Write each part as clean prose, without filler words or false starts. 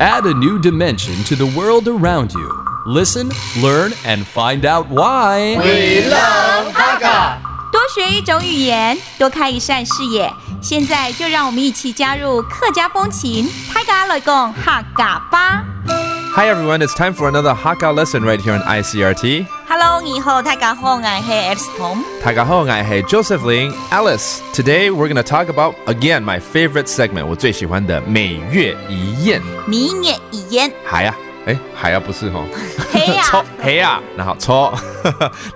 Add a new dimension to the world around you. Listen, learn, and find out why. We love Hakka. 多学一种语言，多开一扇视野。现在就让我们一起加入客家风情，大家来讲客家吧。Hi everyone, it's time for another Hakka lesson right here on ICRT. Hello， 你好，大家好，我係 Alice Tom。大家好，我係 Joseph Ling. Alice, today we're going to talk about, again, my favorite segment, 我最喜欢的每月一宴。每月一宴。係啊，係啊，不是齁。係啊。係啊，然後錯。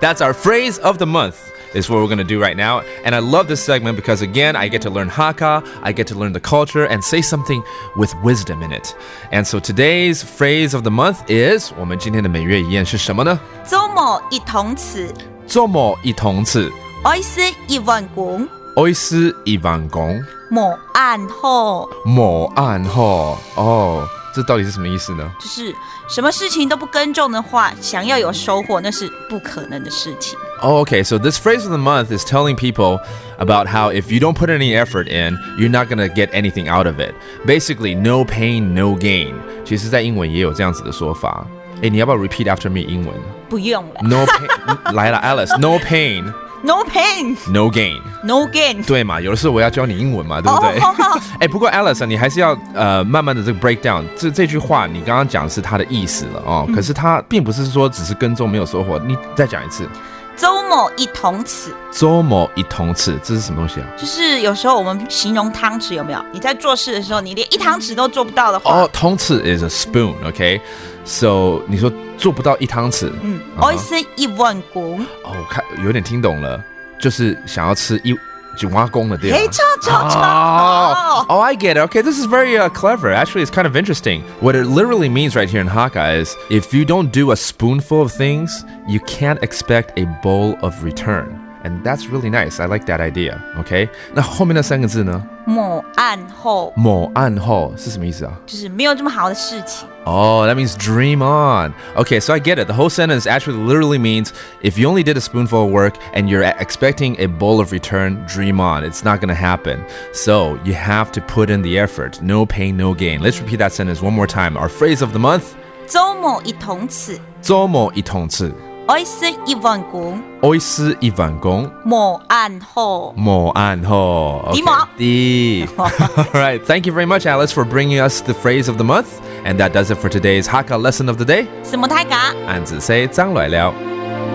That's our phrase of the month.Is what we're going to do right now. And I love this segment because, again, I get to learn Hakka, I get to learn the culture, and say something with wisdom in it. And so today's phrase of the month is, 我们今天的每月一宴是什么呢？周末一同詞，周末一同詞，愛思一碗公，愛思一碗公，冇暗號，冇暗號。哦，这到底是什么意思呢？就是什么事情都不耕种的话，想要有收获，那是不可能的事情。Oh, okay. So this phrase of the month is telling people about how if you don't put any effort in, you're not going to get anything out of it. Basically, no pain, no gain. 其实在英文也有这样子的说法。你要不要 repeat after me 英文？不用了。No pain. 来了 Alice. No pain. No pain. No gain. No gain. 对嘛？有的时候我要教你英文嘛，对不对？不过 Alice 你还是要慢慢的这个 break down 这句话，你刚刚讲是它的意思了哦。可是它并不是说只是耕种没有收获，你再讲一次。周末一同詞，周末一同詞，这是什么东西啊？就是有时候我们形容汤匙有没有？你在做事的时候，你连一汤匙都做不到的话，哦，汤匙 is a spoon, okay? So 你说做不到一汤匙，愛思一碗公，哦，我看有点听懂了，就是想要吃一碗公的对吧？Oh, I get it. Okay, this is very clever. Actually, it's kind of interesting. What it literally means right here in Hakka is if you don't do a spoonful of things, you can't expect a bowl of return. And that's really nice. I like that idea. Okay? 那后面那三个字呢？冇暗號，冇暗號是什么意思啊？就是没有这么好的事情。Oh, that means dream on. Okay, so I get it. The whole sentence actually literally means if you only did a spoonful of work and you're expecting a bowl of return, dream on. It's not going to happen. So you have to put in the effort. No pain, no gain. Let's repeat that sentence one more time. Our phrase of the month. 周末一同詞，周末一同詞，愛思一碗公，愛思一碗公，冇暗號，冇暗號。Okay. All right. Thank you very much, Alice, for bringing us the phrase of the month. And that does it for today's Hakka lesson of the day. 什麼大家？俺只say張來了。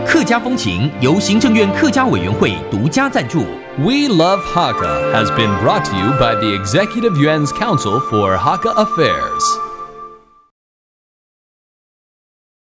客家風情由行政院客家委員會獨家贊助。We Love Hakka has been brought to you by the Executive Yuan's Council for Hakka Affairs.